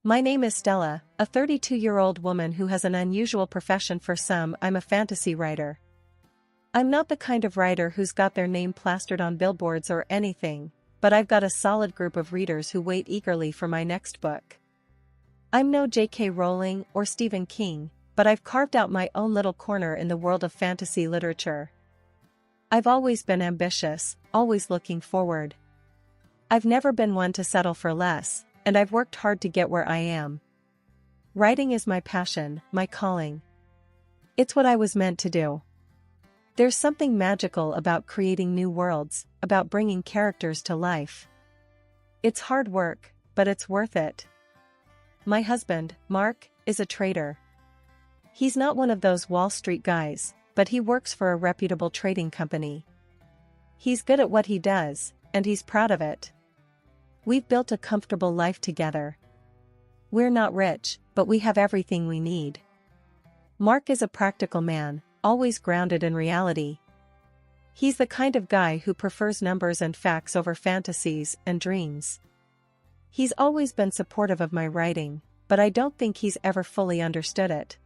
My name is Stella, a 32-year-old woman who has an unusual profession for some. I'm a fantasy writer. I'm not the kind of writer who's got their name plastered on billboards or anything, but I've got a solid group of readers who wait eagerly for my next book. I'm no J.K. Rowling or Stephen King, but I've carved out my own little corner in the world of fantasy literature. I've always been ambitious, always looking forward. I've never been one to settle for less, and I've worked hard to get where I am. Writing is my passion, my calling. It's what I was meant to do. There's something magical about creating new worlds, about bringing characters to life. It's hard work, but it's worth it. My husband, Mark, is a trader. He's not one of those Wall Street guys, but he works for a reputable trading company. He's good at what he does, and he's proud of it. We've built a comfortable life together. We're not rich, but we have everything we need. Mark is a practical man, always grounded in reality. He's the kind of guy who prefers numbers and facts over fantasies and dreams. He's always been supportive of my writing, but I don't think he's ever fully understood it.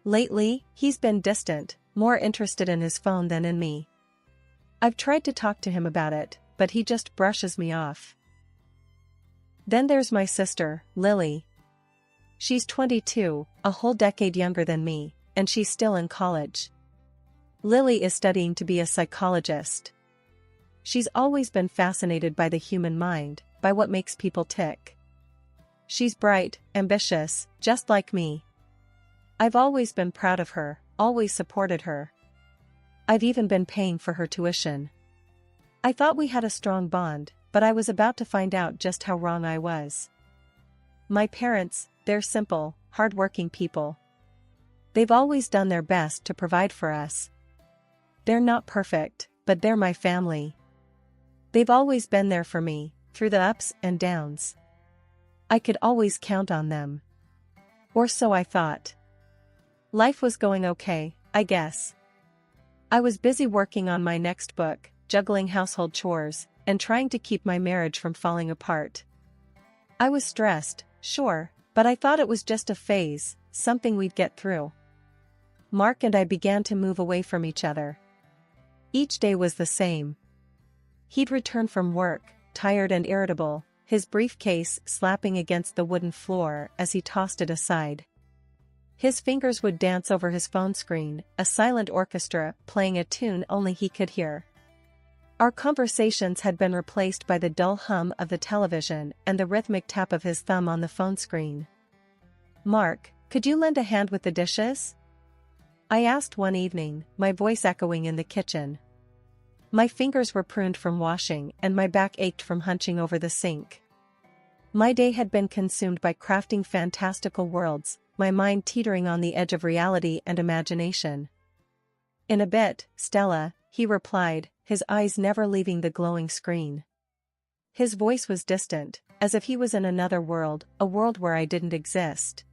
Lately, he's been distant, more interested in his phone than in me. I've tried to talk to him about it, but he just brushes me off. Then there's my sister, Lily. She's 22, a whole decade younger than me, and she's still in college. Lily is studying to be a psychologist. She's always been fascinated by the human mind, by what makes people tick. She's bright, ambitious, just like me. I've always been proud of her, always supported her. I've even been paying for her tuition. I thought we had a strong bond, but I was about to find out just how wrong I was. My parents, they're simple, hard-working people. They've always done their best to provide for us. They're not perfect, but they're my family. They've always been there for me, through the ups and downs. I could always count on them. Or so I thought. Life was going okay, I guess. I was busy working on my next book, juggling household chores, and trying to keep my marriage from falling apart. I was stressed, sure, but I thought it was just a phase, something we'd get through. Mark and I began to move away from each other. Each day was the same. He'd return from work, tired and irritable, his briefcase slapping against the wooden floor as he tossed it aside. His fingers would dance over his phone screen, a silent orchestra playing a tune only he could hear. Our conversations had been replaced by the dull hum of the television and the rhythmic tap of his thumb on the phone screen. "Mark, could you lend a hand with the dishes?" I asked one evening, my voice echoing in the kitchen. My fingers were pruned from washing and my back ached from hunching over the sink. My day had been consumed by crafting fantastical worlds, my mind teetering on the edge of reality and imagination. "In a bit, Stella," he replied, his eyes never leaving the glowing screen. His voice was distant, as if he was in another world, a world where I didn't exist.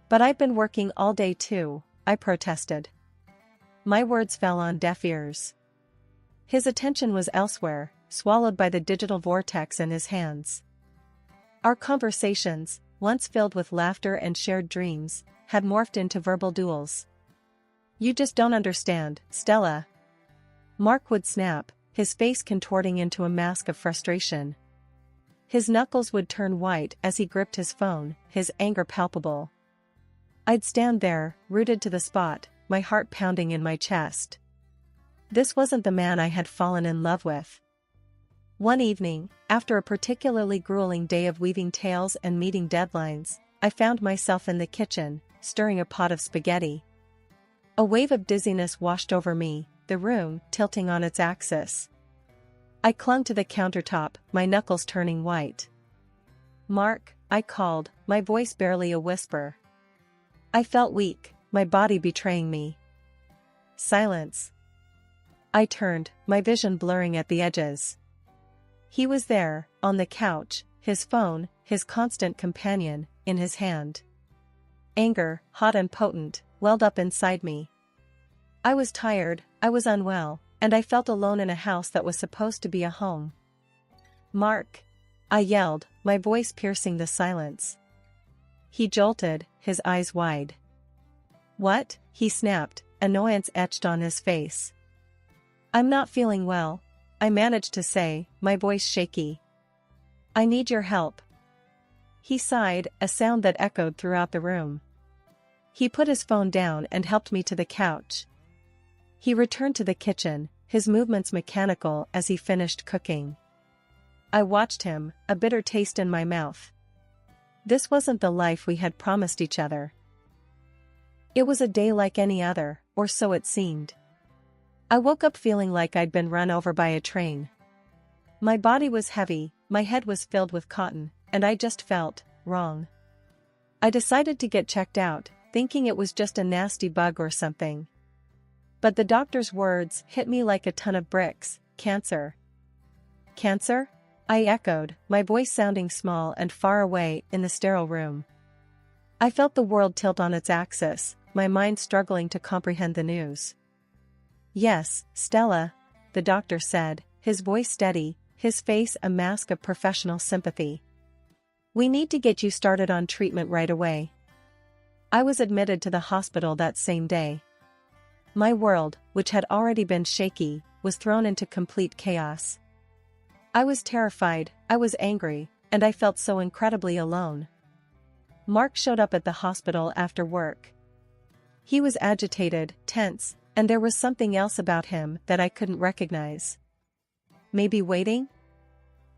"But I've been working all day too," I protested. My words fell on deaf ears. His attention was elsewhere, swallowed by the digital vortex in his hands. Our conversations, once filled with laughter and shared dreams, had morphed into verbal duels. "You just don't understand, Stella." Mark would snap, his face contorting into a mask of frustration. His knuckles would turn white as he gripped his phone, his anger palpable. I'd stand there, rooted to the spot, my heart pounding in my chest. This wasn't the man I had fallen in love with. One evening, after a particularly grueling day of weaving tales and meeting deadlines, I found myself in the kitchen, stirring a pot of spaghetti. A wave of dizziness washed over me, the room tilting on its axis. I clung to the countertop, my knuckles turning white. "Mark," I called, my voice barely a whisper. I felt weak, my body betraying me. Silence. I turned, my vision blurring at the edges. He was there, on the couch, his phone, his constant companion, in his hand. Anger, hot and potent, welled up inside me. I was tired, I was unwell, and I felt alone in a house that was supposed to be a home. "Mark." I yelled, my voice piercing the silence. He jolted, his eyes wide. What? He snapped, annoyance etched on his face. I'm not feeling well, I managed to say, my voice shaky. I need your help. He sighed, a sound that echoed throughout the room. He put his phone down and helped me to the couch. He returned to the kitchen, his movements mechanical as he finished cooking. I watched him, a bitter taste in my mouth. This wasn't the life we had promised each other. It was a day like any other, or so it seemed. I woke up feeling like I'd been run over by a train. My body was heavy, my head was filled with cotton, and I just felt wrong. I decided to get checked out, thinking it was just a nasty bug or something. But the doctor's words hit me like a ton of bricks. Cancer. Cancer? I echoed, my voice sounding small and far away in the sterile room. I felt the world tilt on its axis, my mind struggling to comprehend the news. Yes, Stella, the doctor said, his voice steady, his face a mask of professional sympathy. We need to get you started on treatment right away. I was admitted to the hospital that same day. My world, which had already been shaky, was thrown into complete chaos. I was terrified, I was angry, and I felt so incredibly alone. Mark showed up at the hospital after work. He was agitated, tense, and there was something else about him that I couldn't recognize. Maybe waiting?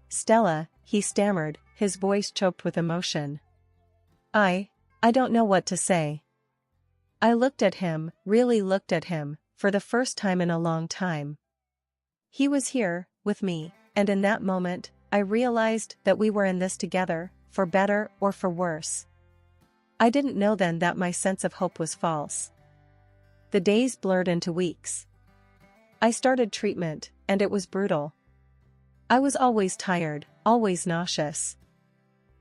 Stella, he stammered, his voice choked with emotion. I don't know what to say. I looked at him, really looked at him, for the first time in a long time. He was here, with me, and in that moment, I realized that we were in this together, for better or for worse. I didn't know then that my sense of hope was false. The days blurred into weeks. I started treatment, and it was brutal. I was always tired, always nauseous.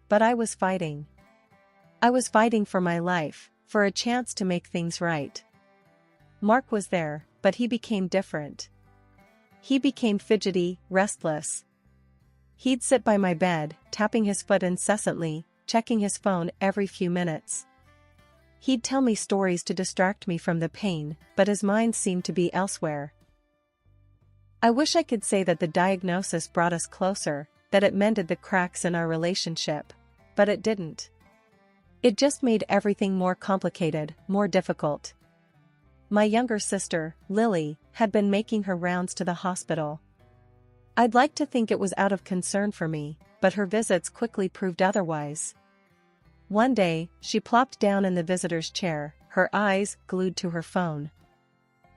But I was fighting. I was fighting for my life, for a chance to make things right. Mark was there, but he became different. He became fidgety, restless. He'd sit by my bed, tapping his foot incessantly, checking his phone every few minutes. He'd tell me stories to distract me from the pain, but his mind seemed to be elsewhere. I wish I could say that the diagnosis brought us closer, that it mended the cracks in our relationship, but it didn't. It just made everything more complicated, more difficult. My younger sister, Lily, had been making her rounds to the hospital. I'd like to think it was out of concern for me, but her visits quickly proved otherwise. One day, she plopped down in the visitor's chair, her eyes glued to her phone.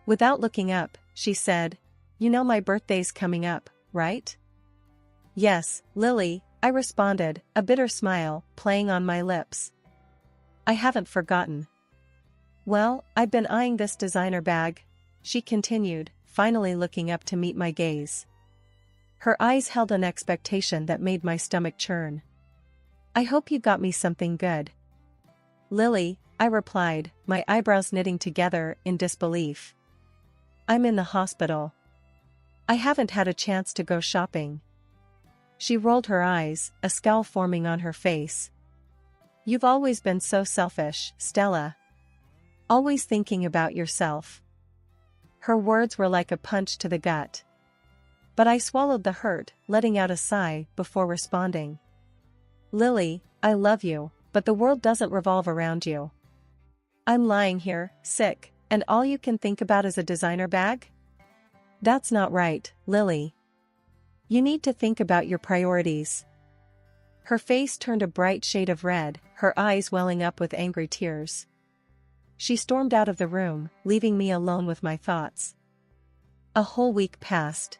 Without looking up, she said, "You know my birthday's coming up, right?" "Yes, Lily," I responded, a bitter smile playing on my lips. "I haven't forgotten." "Well, I've been eyeing this designer bag," she continued, finally looking up to meet my gaze. Her eyes held an expectation that made my stomach churn. "I hope you got me something good." "Lily," I replied, my eyebrows knitting together in disbelief. "I'm in the hospital. I haven't had a chance to go shopping." She rolled her eyes, a scowl forming on her face. "You've always been so selfish, Stella. Always thinking about yourself." Her words were like a punch to the gut. But I swallowed the hurt, letting out a sigh before responding. "Lily, I love you, but the world doesn't revolve around you. I'm lying here, sick, and all you can think about is a designer bag? That's not right, Lily. You need to think about your priorities." Her face turned a bright shade of red, her eyes welling up with angry tears. She stormed out of the room, leaving me alone with my thoughts. A whole week passed.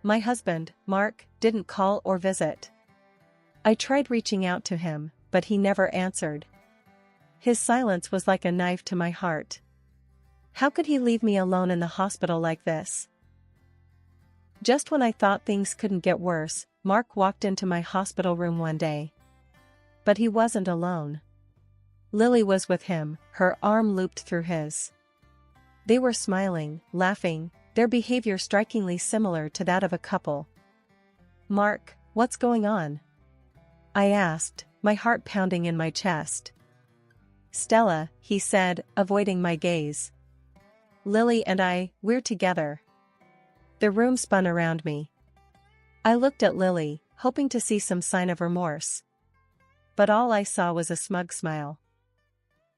My husband, Mark, didn't call or visit. I tried reaching out to him, but he never answered. His silence was like a knife to my heart. How could he leave me alone in the hospital like this? Just when I thought things couldn't get worse, Mark walked into my hospital room one day. But he wasn't alone. Lily was with him, her arm looped through his. They were smiling, laughing, their behavior strikingly similar to that of a couple. "Mark," What's going on? I asked, my heart pounding in my chest. Stella, he said, avoiding my gaze. Lily and we're together. The room spun around me. I looked at Lily, hoping to see some sign of remorse. But all I saw was a smug smile.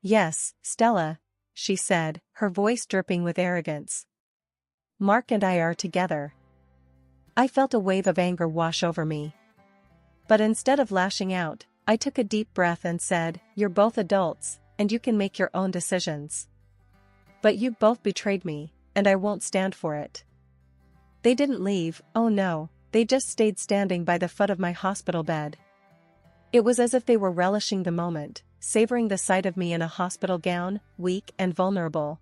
Yes, Stella, she said, her voice dripping with arrogance. Mark and I are together. I felt a wave of anger wash over me. But instead of lashing out, I took a deep breath and said, you're both adults, and you can make your own decisions. But you both betrayed me, and I won't stand for it. They didn't leave, oh no, they just stayed standing by the foot of my hospital bed. It was as if they were relishing the moment, savoring the sight of me in a hospital gown, weak and vulnerable.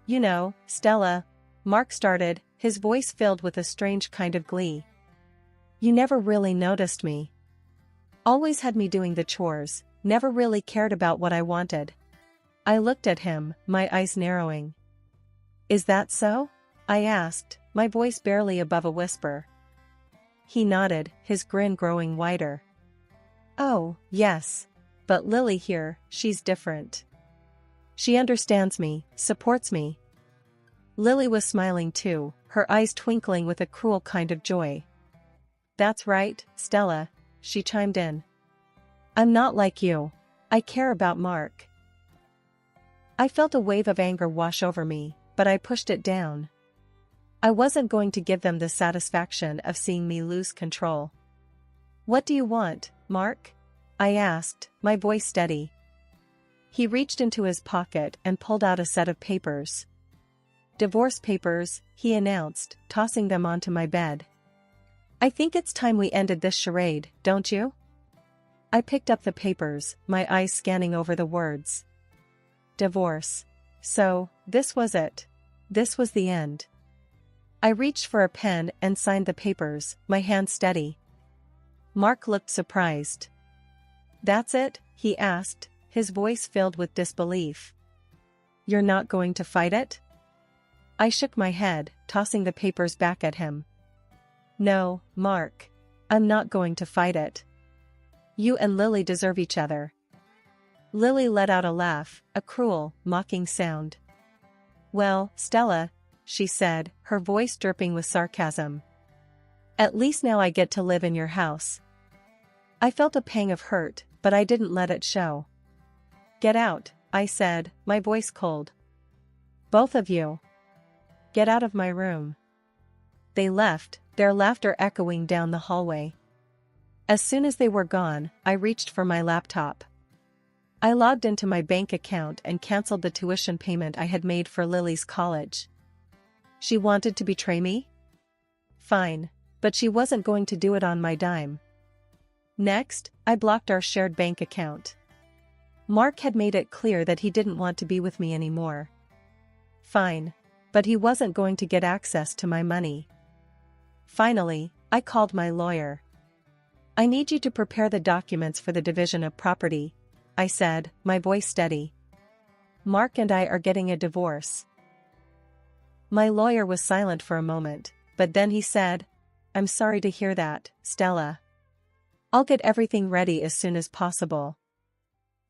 You know, Stella, Mark started, his voice filled with a strange kind of glee. You never really noticed me. Always had me doing the chores, never really cared about what I wanted. I looked at him, my eyes narrowing. Is that so? I asked, my voice barely above a whisper. He nodded, his grin growing wider. Oh, yes. But Lily here, she's different. She understands me, supports me. Lily was smiling too, her eyes twinkling with a cruel kind of joy. That's right, Stella, she chimed in. I'm not like you. I care about Mark. I felt a wave of anger wash over me, but I pushed it down. I wasn't going to give them the satisfaction of seeing me lose control. What do you want, Mark? I asked, my voice steady. He reached into his pocket and pulled out a set of papers. Divorce papers, he announced, tossing them onto my bed. I think it's time we ended this charade, don't you? I picked up the papers, my eyes scanning over the words. Divorce. So, this was it. This was the end. I reached for a pen and signed the papers, my hand steady. Mark looked surprised. That's it? He asked, his voice filled with disbelief. You're not going to fight it? I shook my head, tossing the papers back at him. No, Mark. I'm not going to fight it. You and Lily deserve each other. Lily let out a laugh, a cruel, mocking sound. Well, Stella, she said, her voice dripping with sarcasm. At least now I get to live in your house. I felt a pang of hurt, but I didn't let it show. Get out, I said, my voice cold. Both of you. Get out of my room. They left, their laughter echoing down the hallway. As soon as they were gone, I reached for my laptop. I logged into my bank account and canceled the tuition payment I had made for Lily's college. She wanted to betray me? Fine, but she wasn't going to do it on my dime. Next, I blocked our shared bank account. Mark had made it clear that he didn't want to be with me anymore. Fine, but he wasn't going to get access to my money. Finally, I called my lawyer. I need you to prepare the documents for the division of property, I said, my voice steady. Mark and I are getting a divorce. My lawyer was silent for a moment, but then he said, I'm sorry to hear that, Stella. I'll get everything ready as soon as possible.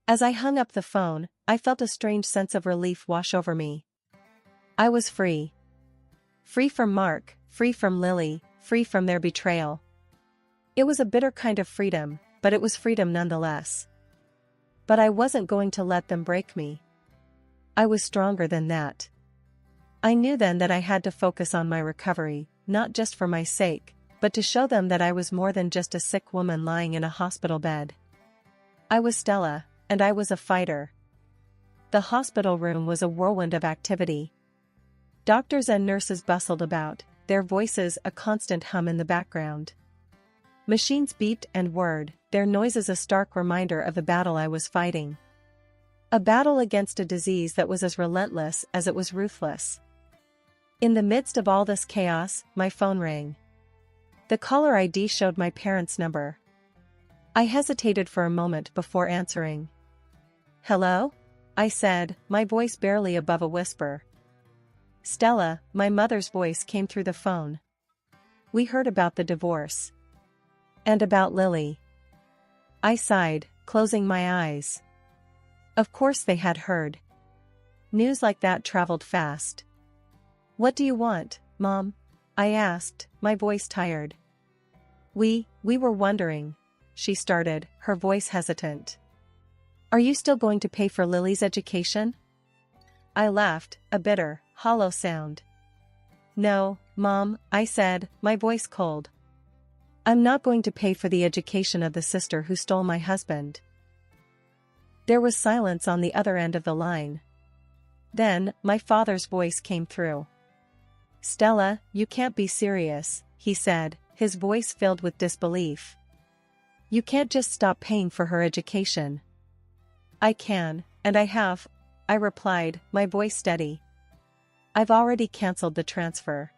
As I hung up the phone, I felt a strange sense of relief wash over me. I was free. Free from Mark, free from Lily, free from their betrayal. It was a bitter kind of freedom, but it was freedom nonetheless. But I wasn't going to let them break me. I was stronger than that. I knew then that I had to focus on my recovery, not just for my sake, but to show them that I was more than just a sick woman lying in a hospital bed. I was Stella, and I was a fighter. The hospital room was a whirlwind of activity. Doctors and nurses bustled about, their voices a constant hum in the background. Machines beeped and whirred, their noises a stark reminder of the battle I was fighting. A battle against a disease that was as relentless as it was ruthless. In the midst of all this chaos, my phone rang. The caller ID showed my parents' number. I hesitated for a moment before answering. Hello? I said, my voice barely above a whisper. Stella, my mother's voice came through the phone. We heard about the divorce. And about Lily. I sighed, closing my eyes. Of course they had heard. News like that traveled fast. What do you want, Mom? I asked, my voice tired. We were wondering, she started, her voice hesitant. Are you still going to pay for Lily's education? I laughed, a bitter, hollow sound. No, Mom, I said, my voice cold. I'm not going to pay for the education of the sister who stole my husband. There was silence on the other end of the line. Then, my father's voice came through. Stella, you can't be serious, he said, his voice filled with disbelief. You can't just stop paying for her education. I can, and I have, I replied, my voice steady. I've already cancelled the transfer.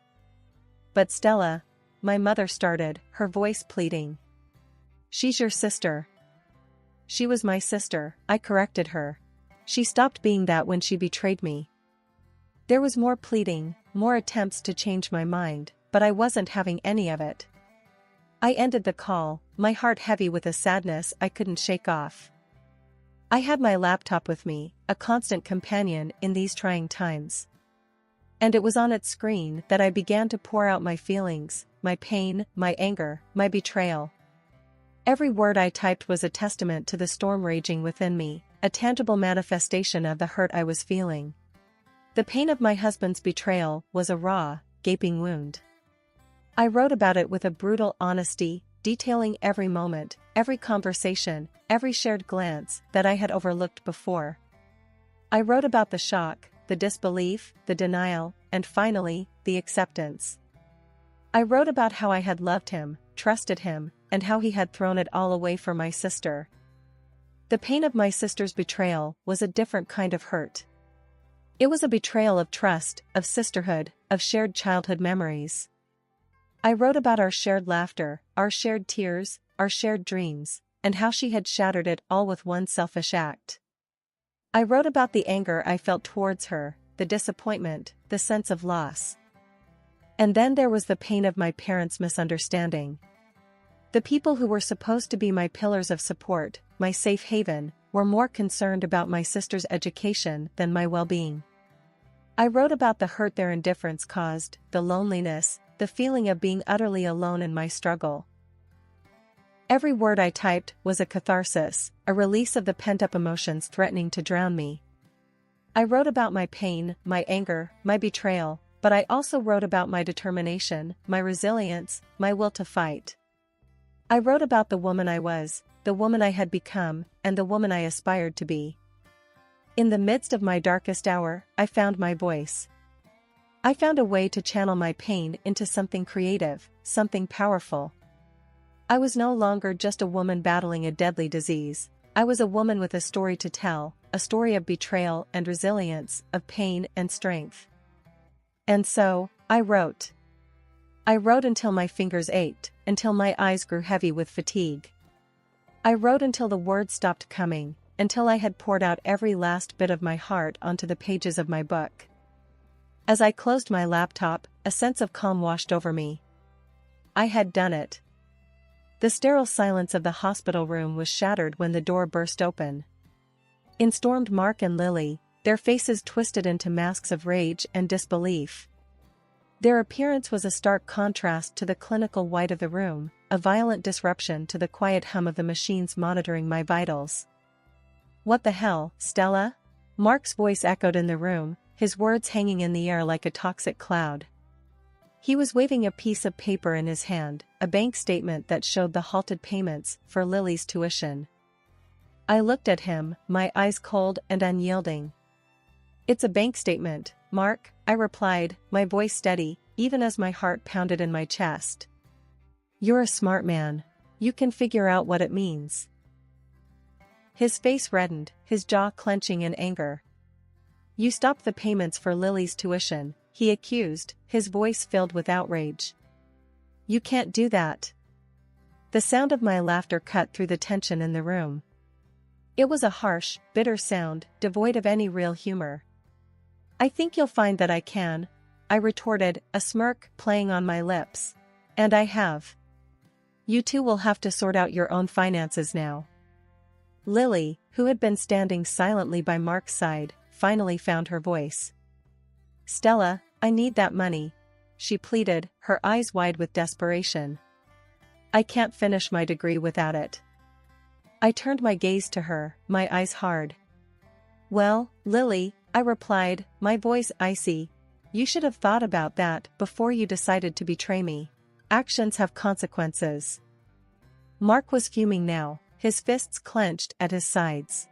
But Stella, my mother started, her voice pleading. She's your sister. She was my sister, I corrected her. She stopped being that when she betrayed me. There was more pleading, more attempts to change my mind, but I wasn't having any of it. I ended the call, my heart heavy with a sadness I couldn't shake off. I had my laptop with me, a constant companion in these trying times. And it was on its screen that I began to pour out my feelings, my pain, my anger, my betrayal. Every word I typed was a testament to the storm raging within me, a tangible manifestation of the hurt I was feeling. The pain of my husband's betrayal was a raw, gaping wound. I wrote about it with a brutal honesty, detailing every moment, every conversation, every shared glance that I had overlooked before. I wrote about the shock, the disbelief, the denial, and finally, the acceptance. I wrote about how I had loved him, trusted him, and how he had thrown it all away for my sister. The pain of my sister's betrayal was a different kind of hurt. It was a betrayal of trust, of sisterhood, of shared childhood memories. I wrote about our shared laughter, our shared tears, our shared dreams, and how she had shattered it all with one selfish act. I wrote about the anger I felt towards her, the disappointment, the sense of loss. And then there was the pain of my parents' misunderstanding. The people who were supposed to be my pillars of support, my safe haven, were more concerned about my sister's education than my well-being. I wrote about the hurt their indifference caused, the loneliness, the feeling of being utterly alone in my struggle. Every word I typed was a catharsis, a release of the pent-up emotions threatening to drown me. I wrote about my pain, my anger, my betrayal, but I also wrote about my determination, my resilience, my will to fight. I wrote about the woman I was, the woman I had become, and the woman I aspired to be. In the midst of my darkest hour, I found my voice. I found a way to channel my pain into something creative, something powerful. I was no longer just a woman battling a deadly disease. I was a woman with a story to tell, a story of betrayal and resilience, of pain and strength. And so, I wrote. I wrote until my fingers ached, until my eyes grew heavy with fatigue. I wrote until the words stopped coming, until I had poured out every last bit of my heart onto the pages of my book. As I closed my laptop, a sense of calm washed over me. I had done it. The sterile silence of the hospital room was shattered when the door burst open. In stormed Mark and Lily, their faces twisted into masks of rage and disbelief. Their appearance was a stark contrast to the clinical white of the room, a violent disruption to the quiet hum of the machines monitoring my vitals. "What the hell, Stella?" Mark's voice echoed in the room, his words hanging in the air like a toxic cloud. He was waving a piece of paper in his hand, a bank statement that showed the halted payments for Lily's tuition. I looked at him, my eyes cold and unyielding. "It's a bank statement, Mark," I replied, my voice steady, even as my heart pounded in my chest. "You're a smart man. You can figure out what it means." His face reddened, his jaw clenching in anger. "You stopped the payments for Lily's tuition," he accused, his voice filled with outrage. "You can't do that." The sound of my laughter cut through the tension in the room. It was a harsh, bitter sound, devoid of any real humor. "I think you'll find that I can," I retorted, a smirk playing on my lips. "And I have." You two will have to sort out your own finances now. Lily, who had been standing silently by Mark's side, finally found her voice. Stella, I need that money, she pleaded, her eyes wide with desperation. I can't finish my degree without it. I turned my gaze to her, my eyes hard. Well, Lily, I replied, my voice icy. You should have thought about that before you decided to betray me. Actions have consequences. Mark was fuming now, his fists clenched at his sides.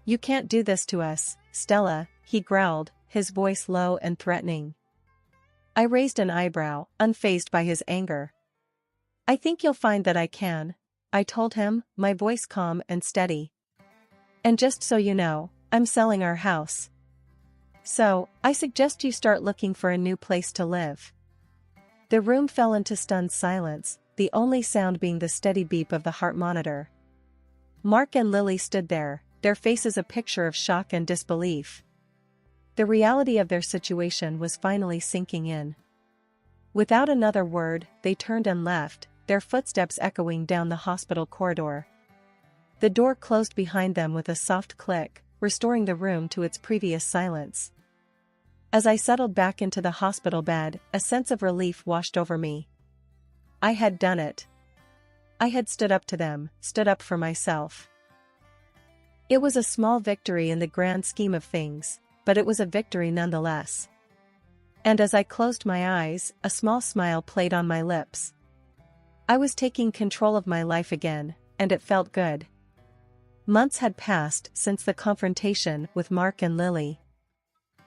You can't do this to us, Stella, he growled, his voice low and threatening. I raised an eyebrow, unfazed by his anger. I think you'll find that I can, I told him, my voice calm and steady. And just so you know, I'm selling our house. So, I suggest you start looking for a new place to live. The room fell into stunned silence, the only sound being the steady beep of the heart monitor. Mark and Lily stood there, their faces a picture of shock and disbelief. The reality of their situation was finally sinking in. Without another word, they turned and left, their footsteps echoing down the hospital corridor. The door closed behind them with a soft click, restoring the room to its previous silence. As I settled back into the hospital bed, a sense of relief washed over me. I had done it. I had stood up to them, stood up for myself. It was a small victory in the grand scheme of things, but it was a victory nonetheless. And as I closed my eyes, a small smile played on my lips. I was taking control of my life again, and it felt good. Months had passed since the confrontation with Mark and Lily.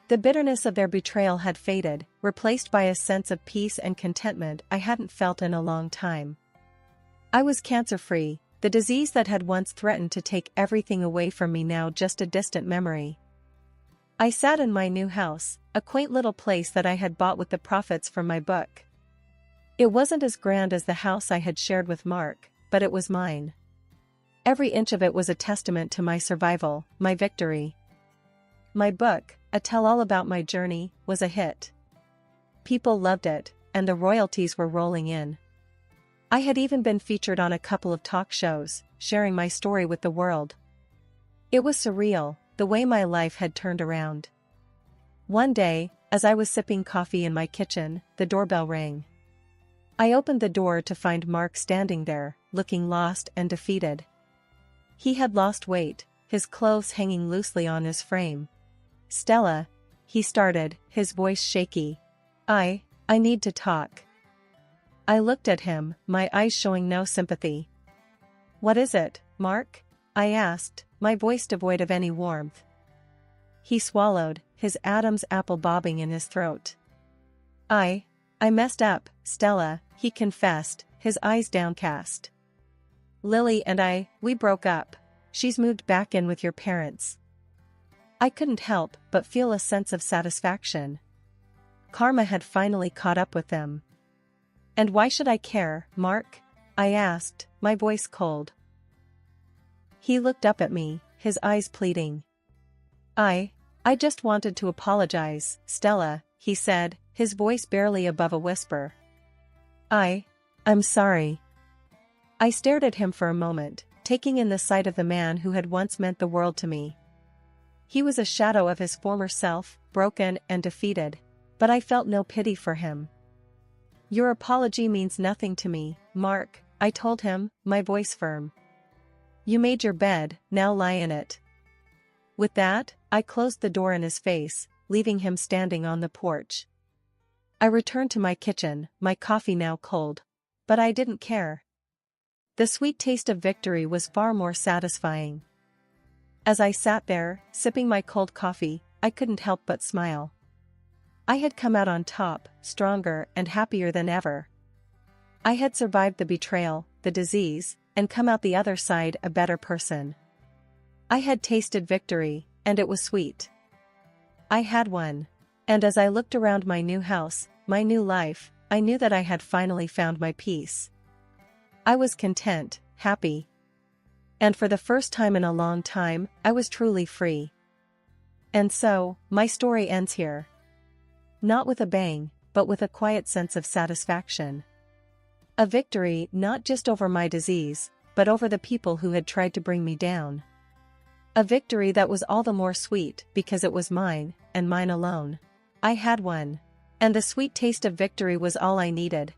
The bitterness of their betrayal had faded, replaced by a sense of peace and contentment I hadn't felt in a long time. I was cancer-free, the disease that had once threatened to take everything away from me now just a distant memory. I sat in my new house, a quaint little place that I had bought with the profits from my book. It wasn't as grand as the house I had shared with Mark, but it was mine. Every inch of it was a testament to my survival, my victory. My book, a tell-all about my journey, was a hit. People loved it, and the royalties were rolling in. I had even been featured on a couple of talk shows, sharing my story with the world. It was surreal, the way my life had turned around. One day, as I was sipping coffee in my kitchen, the doorbell rang. I opened the door to find Mark standing there, looking lost and defeated. He had lost weight, his clothes hanging loosely on his frame. Stella, he started, his voice shaky. I need to talk. I looked at him, my eyes showing no sympathy. What is it, Mark? I asked, my voice devoid of any warmth. He swallowed, his Adam's apple bobbing in his throat. I messed up, Stella, he confessed, his eyes downcast. Lily and we broke up. She's moved back in with your parents. I couldn't help but feel a sense of satisfaction. Karma had finally caught up with them. And why should I care, Mark? I asked, my voice cold. He looked up at me, his eyes pleading. I just wanted to apologize, Stella, he said, his voice barely above a whisper. I'm sorry. I stared at him for a moment, taking in the sight of the man who had once meant the world to me. He was a shadow of his former self, broken and defeated, but I felt no pity for him. Your apology means nothing to me, Mark, I told him, my voice firm. You made your bed, now lie in it. With that, I closed the door in his face, leaving him standing on the porch. I returned to my kitchen, my coffee now cold. But I didn't care. The sweet taste of victory was far more satisfying. As I sat there, sipping my cold coffee, I couldn't help but smile. I had come out on top, stronger and happier than ever. I had survived the betrayal, the disease, and come out the other side a better person. I had tasted victory, and it was sweet. I had won. And as I looked around my new house, my new life, I knew that I had finally found my peace. I was content, happy. And for the first time in a long time, I was truly free. And so, my story ends here. Not with a bang, but with a quiet sense of satisfaction. A victory not just over my disease, but over the people who had tried to bring me down. A victory that was all the more sweet because it was mine, and mine alone. I had won. And the sweet taste of victory was all I needed,